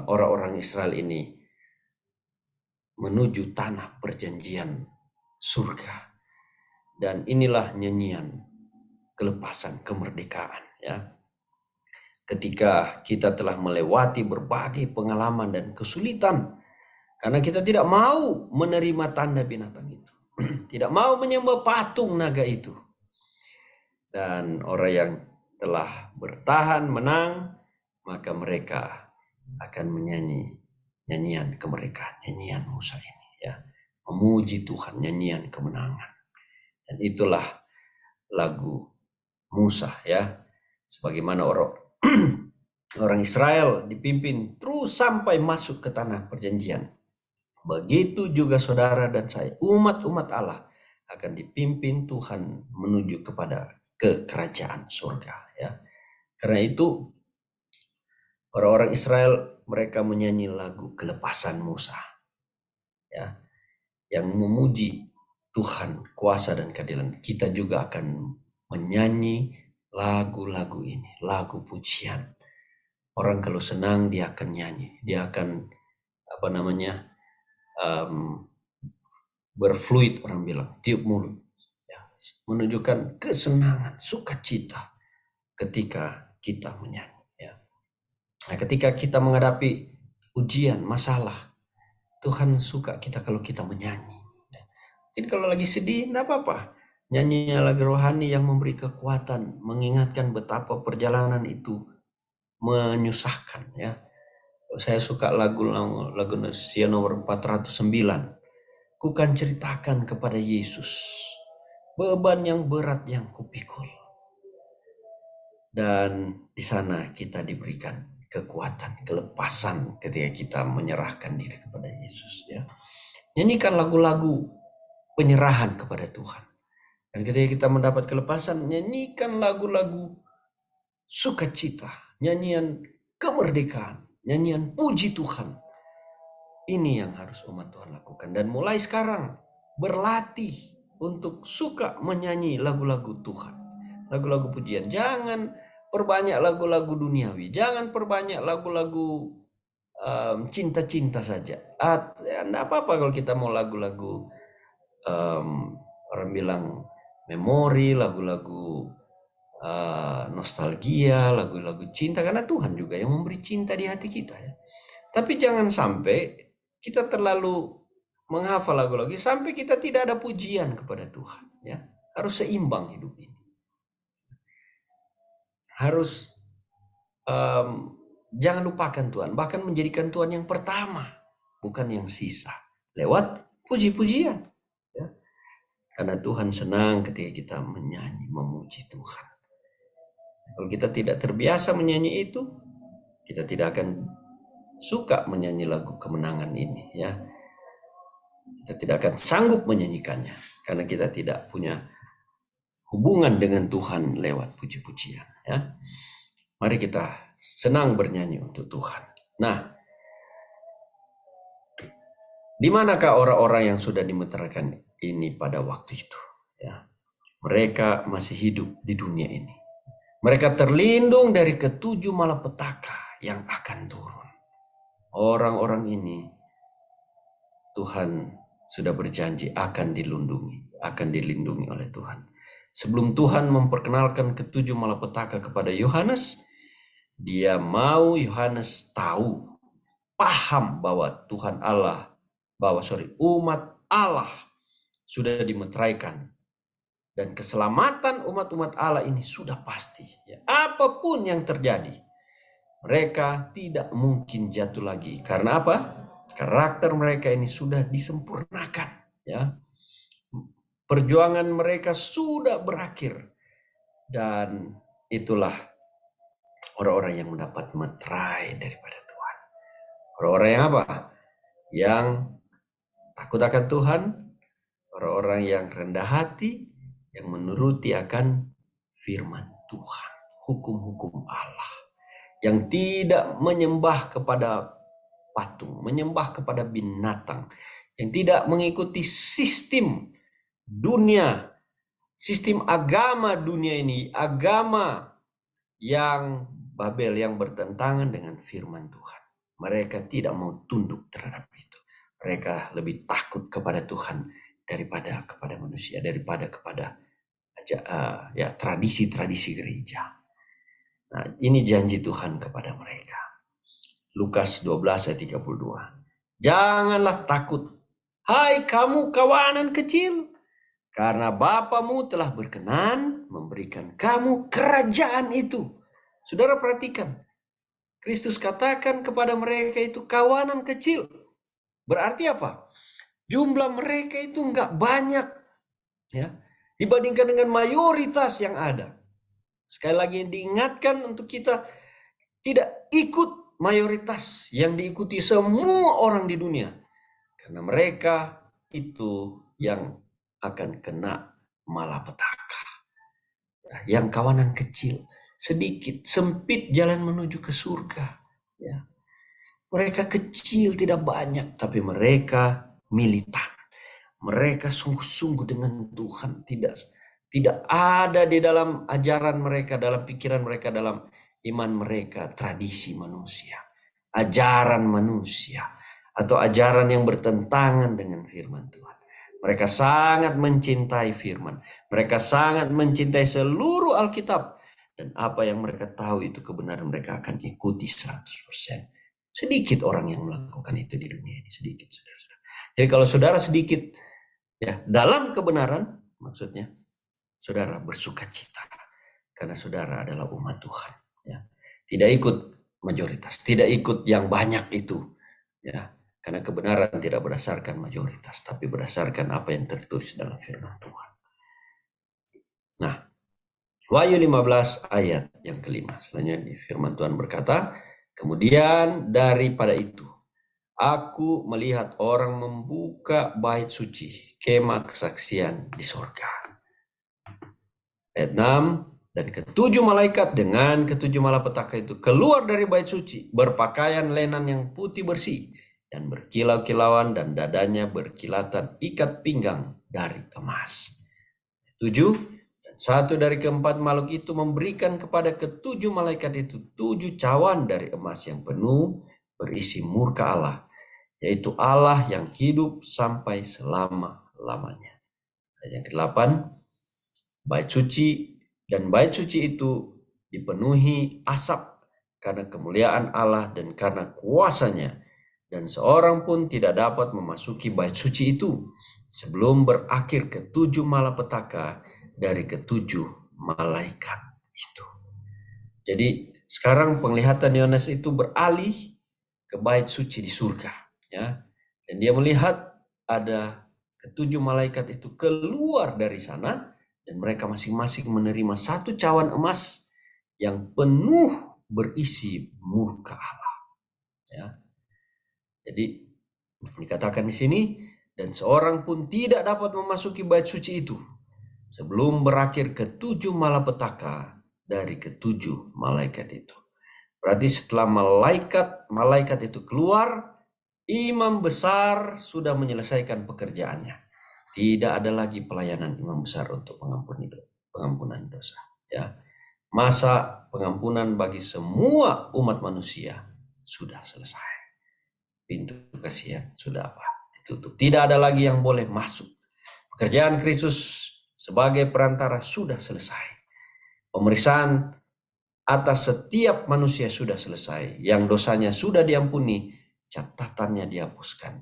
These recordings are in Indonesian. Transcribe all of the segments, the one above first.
orang-orang Israel ini menuju tanah perjanjian surga. Dan inilah nyanyian kelepasan, kemerdekaan, ya. Ketika kita telah melewati berbagai pengalaman dan kesulitan, karena kita tidak mau menerima tanda binatang itu, tidak mau menyembah patung naga itu. Dan orang yang telah bertahan menang, maka mereka akan menyanyi nyanyian kemerdekaan, nyanyian Musa ini, ya, memuji Tuhan, nyanyian kemenangan. Dan itulah lagu Musa, ya, sebagaimana orang Israel dipimpin terus sampai masuk ke tanah perjanjian. Begitu juga saudara dan saya, umat-umat Allah akan dipimpin Tuhan menuju kepada kerajaan surga, ya. Karena itu orang-orang Israel mereka menyanyi lagu kelepasan Musa, ya, yang memuji Tuhan, kuasa dan keadilan. Kita juga akan menyanyi lagu-lagu ini, lagu pujian. Orang kalau senang dia akan nyanyi, dia akan berfluid, orang bilang, tiup mulut, ya, menunjukkan kesenangan, sukacita ketika kita menyanyi, ya. Nah, ketika kita menghadapi ujian, masalah, Tuhan suka kita kalau kita menyanyi. Jadi kalau lagi sedih, enggak apa-apa. Nyanyinya lagu rohani yang memberi kekuatan, mengingatkan betapa perjalanan itu menyusahkan, ya. Saya suka lagu Sia nomor 409. Ku kan ceritakan kepada Yesus beban yang berat yang kupikul. Dan di sana kita diberikan kekuatan, kelepasan ketika kita menyerahkan diri kepada Yesus, ya. Nyanyikan lagu-lagu penyerahan kepada Tuhan. Dan ketika kita mendapat kelepasan, nyanyikan lagu-lagu sukacita, nyanyian kemerdekaan, nyanyian puji Tuhan. Ini yang harus umat Tuhan lakukan. Dan mulai sekarang berlatih untuk suka menyanyi lagu-lagu Tuhan, lagu-lagu pujian. Jangan perbanyak lagu-lagu duniawi, jangan perbanyak lagu-lagu cinta-cinta saja. Enggak apa-apa kalau kita mau lagu-lagu orang bilang memori, lagu-lagu nostalgia, lagu-lagu cinta, karena Tuhan juga yang memberi cinta di hati kita, ya. Tapi jangan sampai kita terlalu menghafal lagu-lagu sampai kita tidak ada pujian kepada Tuhan, ya. Harus seimbang hidup ini. Harus jangan lupakan Tuhan, bahkan menjadikan Tuhan yang pertama, bukan yang sisa, lewat puji-pujian, ya. Karena Tuhan senang ketika kita menyanyi, memuji Tuhan. Kalau kita tidak terbiasa menyanyi itu, kita tidak akan suka menyanyi lagu kemenangan ini, ya. Kita tidak akan sanggup menyanyikannya karena kita tidak punya hubungan dengan Tuhan lewat puji-pujian, ya. Mari kita senang bernyanyi untuk Tuhan. Nah, di manakah orang-orang yang sudah dimeteraikan ini pada waktu itu, ya? Mereka masih hidup di dunia ini. Mereka terlindung dari ketujuh malapetaka yang akan turun. Orang-orang ini Tuhan sudah berjanji akan dilindungi oleh Tuhan. Sebelum Tuhan memperkenalkan ketujuh malapetaka kepada Yohanes, dia mau Yohanes tahu, paham bahwa umat Allah sudah dimeteraikan. Dan keselamatan umat-umat Allah ini sudah pasti, ya. Apapun yang terjadi, mereka tidak mungkin jatuh lagi. Karena apa? Karakter mereka ini sudah disempurnakan, ya. Perjuangan mereka sudah berakhir. Dan itulah orang-orang yang mendapat meterai daripada Tuhan. Orang-orang yang apa? Yang takut akan Tuhan, orang-orang yang rendah hati, yang menuruti akan firman Tuhan, hukum-hukum Allah, yang tidak menyembah kepada patung, menyembah kepada binatang, yang tidak mengikuti sistem dunia, sistem agama dunia ini, agama yang Babel, yang bertentangan dengan firman Tuhan. mereka tidak mau tunduk terhadap itu. Mereka lebih takut kepada Tuhan daripada kepada manusia, daripada kepada tradisi-tradisi gereja. Nah, ini janji Tuhan kepada mereka. Lukas 12 ayat 32. Janganlah takut, hai kamu kawanan kecil, karena Bapamu telah berkenan memberikan kamu kerajaan itu. Saudara perhatikan, Kristus katakan kepada mereka itu kawanan kecil. Berarti apa? Jumlah mereka itu enggak banyak, ya, dibandingkan dengan mayoritas yang ada. Sekali lagi diingatkan untuk kita tidak ikut mayoritas yang diikuti semua orang di dunia. Karena mereka itu yang akan kena malapetaka. Yang kawanan kecil, sedikit, sempit jalan menuju ke surga. Ya. Mereka kecil, tidak banyak, tapi mereka militan. Mereka sungguh-sungguh dengan Tuhan. Tidak ada di dalam ajaran mereka, dalam pikiran mereka, dalam iman mereka, tradisi manusia, ajaran manusia, atau ajaran yang bertentangan dengan firman Tuhan. Mereka sangat mencintai firman. Mereka sangat mencintai seluruh Alkitab. Dan apa yang mereka tahu itu kebenaran, mereka akan ikuti 100%. Sedikit orang yang melakukan itu di dunia ini. Sedikit, saudara-saudara. Jadi kalau saudara sedikit, ya, dalam kebenaran, maksudnya saudara bersuka cita. Karena saudara adalah umat Tuhan. Ya. Tidak ikut mayoritas. Tidak ikut yang banyak itu. Ya. Karena kebenaran tidak berdasarkan mayoritas, tapi berdasarkan apa yang tertulis dalam firman Tuhan. Nah, Wahyu 15 ayat yang kelima. Selanjutnya firman Tuhan berkata, kemudian daripada itu, aku melihat orang membuka bait suci, kemah kesaksian di sorga. Ayat 6, dan ketujuh malaikat dengan ketujuh malapetaka itu keluar dari bait suci, berpakaian lenan yang putih bersih, dan berkilau-kilauan, dan dadanya berkilatan ikat pinggang dari emas. 7, dan satu dari keempat makhluk itu memberikan kepada ketujuh malaikat itu 7 cawan dari emas yang penuh berisi murka Allah, yaitu Allah yang hidup sampai selama-lamanya. Dan yang ke-8, bait suci, dan bait suci itu dipenuhi asap karena kemuliaan Allah dan karena kuasanya, dan seorang pun tidak dapat memasuki bait suci itu sebelum berakhir ketujuh malapetaka dari ketujuh malaikat itu. Jadi sekarang penglihatan Yohanes itu beralih ke bait suci di surga, ya. Dan dia melihat ada ketujuh malaikat itu keluar dari sana, dan mereka masing-masing menerima 1 cawan emas yang penuh berisi murka Allah. Ya. Jadi dikatakan di sini, dan seorang pun tidak dapat memasuki bait suci itu sebelum berakhir ketujuh malapetaka dari ketujuh malaikat itu. Berarti setelah malaikat itu keluar, imam besar sudah menyelesaikan pekerjaannya. Tidak ada lagi pelayanan imam besar untuk pengampunan dosa. Ya. Masa pengampunan bagi semua umat manusia sudah selesai. Pintu kasihan sudah ditutup. Tidak ada lagi yang boleh masuk. Pekerjaan Kristus sebagai perantara sudah selesai. Pemeriksaan atas setiap manusia sudah selesai. Yang dosanya sudah diampuni, catatannya dihapuskan.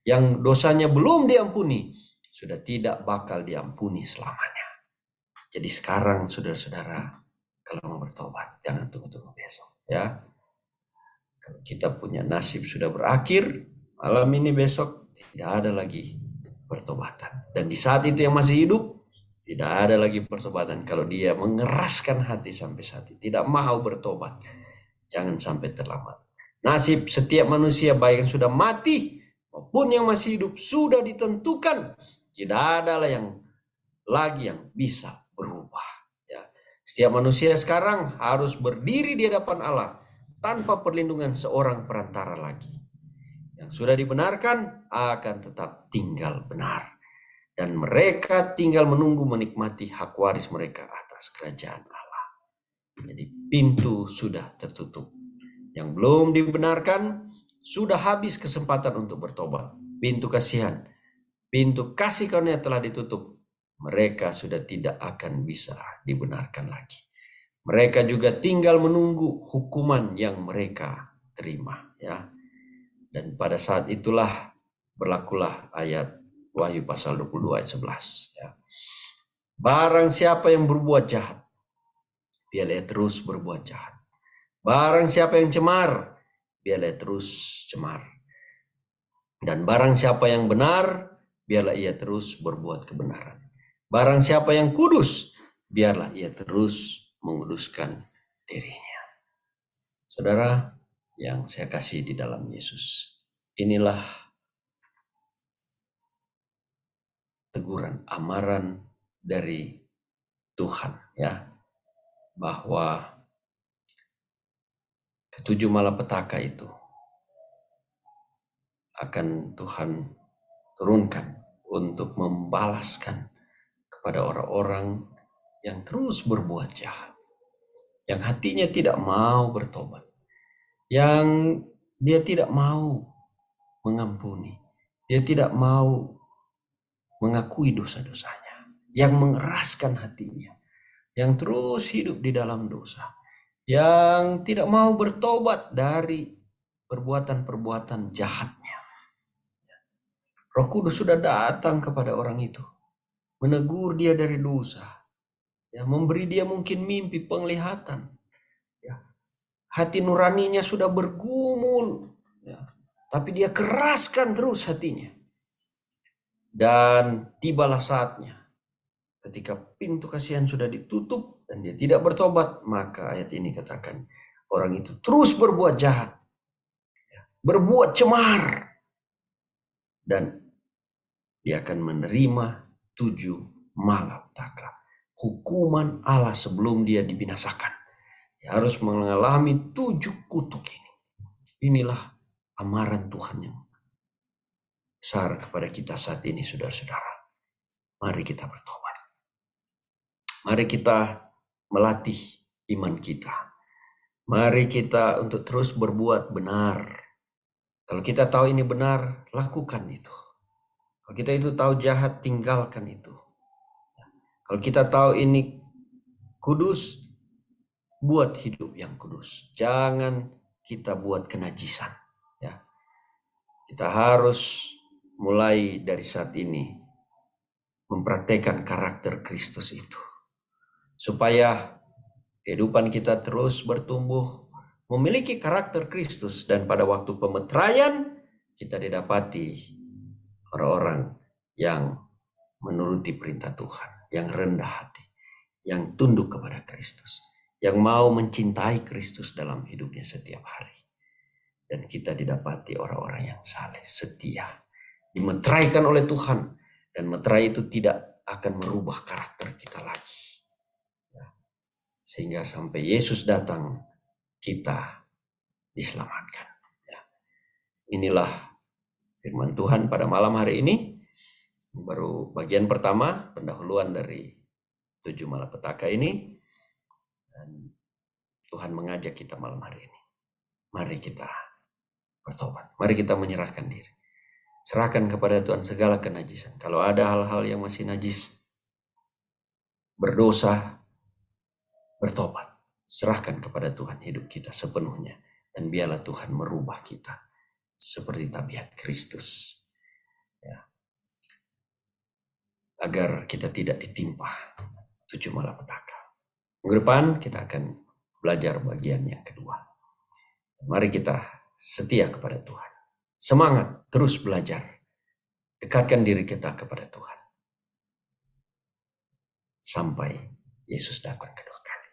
Yang dosanya belum diampuni, sudah tidak bakal diampuni selamanya. Jadi sekarang saudara-saudara, kalau mau bertobat, jangan tunggu-tunggu besok, ya. Kalau kita punya nasib sudah berakhir, malam ini besok tidak ada lagi pertobatan. Dan di saat itu yang masih hidup, tidak ada lagi pertobatan. Kalau dia mengeraskan hati sampai saat itu, tidak mau bertobat, jangan sampai terlambat. Nasib setiap manusia, baik yang sudah mati maupun yang masih hidup, sudah ditentukan. Tidak ada yang lagi yang bisa berubah. Ya. Setiap manusia sekarang harus berdiri di hadapan Allah tanpa perlindungan seorang perantara lagi. Yang sudah dibenarkan akan tetap tinggal benar. Dan mereka tinggal menunggu menikmati hak waris mereka atas kerajaan Allah. Jadi pintu sudah tertutup. Yang belum dibenarkan sudah habis kesempatan untuk bertobat. Pintu kasihan, pintu kasih karunia telah ditutup. Mereka sudah tidak akan bisa dibenarkan lagi. Mereka juga tinggal menunggu hukuman yang mereka terima, ya. Dan pada saat itulah berlakulah ayat Wahyu pasal 22 ayat 11, ya. Barang siapa yang berbuat jahat, biarlah ia terus berbuat jahat. Barang siapa yang cemar, biarlah ia terus cemar. Dan barang siapa yang benar, biarlah ia terus berbuat kebenaran. Barang siapa yang kudus, biarlah ia terus menguduskan dirinya. Saudara yang saya kasih di dalam Yesus, inilah teguran, amaran dari Tuhan, ya, bahwa ketujuh malapetaka itu akan Tuhan turunkan untuk membalaskan kepada orang-orang yang terus berbuat jahat, yang hatinya tidak mau bertobat, yang dia tidak mau mengampuni, dia tidak mau mengakui dosa-dosanya, yang mengeraskan hatinya, yang terus hidup di dalam dosa, yang tidak mau bertobat dari perbuatan-perbuatan jahatnya. Roh Kudus sudah datang kepada orang itu, menegur dia dari dosa, ya, memberi dia mungkin mimpi, penglihatan, ya. Hati nuraninya sudah bergumul, ya, tapi dia keraskan terus hatinya. Dan tibalah saatnya ketika pintu kasihan sudah ditutup dan dia tidak bertobat, maka ayat ini katakan orang itu terus berbuat jahat, berbuat cemar, dan dia akan menerima 7 malapetaka. Hukuman Allah sebelum dia dibinasakan. Dia harus mengalami 7 kutuk ini. Inilah amaran Tuhan yang besar kepada kita saat ini, saudara-saudara. Mari kita bertobat. Mari kita melatih iman kita. Mari kita untuk terus berbuat benar. Kalau kita tahu ini benar, lakukan itu. Kalau kita itu tahu jahat, tinggalkan itu. Kalau kita tahu ini kudus, buat hidup yang kudus. Jangan kita buat kenajisan, ya. Kita harus mulai dari saat ini mempraktekkan karakter Kristus itu, supaya kehidupan kita terus bertumbuh memiliki karakter Kristus, dan pada waktu pemeteraian kita didapati orang-orang yang menuruti perintah Tuhan, yang rendah hati, yang tunduk kepada Kristus, yang mau mencintai Kristus dalam hidupnya setiap hari. Dan kita didapati orang-orang yang saleh, setia, dimeteraikan oleh Tuhan, dan meterai itu tidak akan merubah karakter kita lagi, sehingga sampai Yesus datang kita diselamatkan. Inilah firman Tuhan pada malam hari ini. Baru bagian pertama, pendahuluan dari 7 malapetaka ini. Dan Tuhan mengajak kita malam hari ini. Mari kita bertobat. Mari kita menyerahkan diri. Serahkan kepada Tuhan segala kenajisan. Kalau ada hal-hal yang masih najis, berdosa, bertobat. Serahkan kepada Tuhan hidup kita sepenuhnya. Dan biarlah Tuhan merubah kita seperti tabiat Kristus, ya, agar kita tidak ditimpa 7 malapetaka. Minggu depan kita akan belajar bagian yang kedua. Mari kita setia kepada Tuhan. Semangat terus belajar. Dekatkan diri kita kepada Tuhan sampai Yesus datang kedua kali.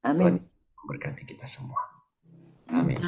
Amin. Tuhan memberkati kita semua. Amin.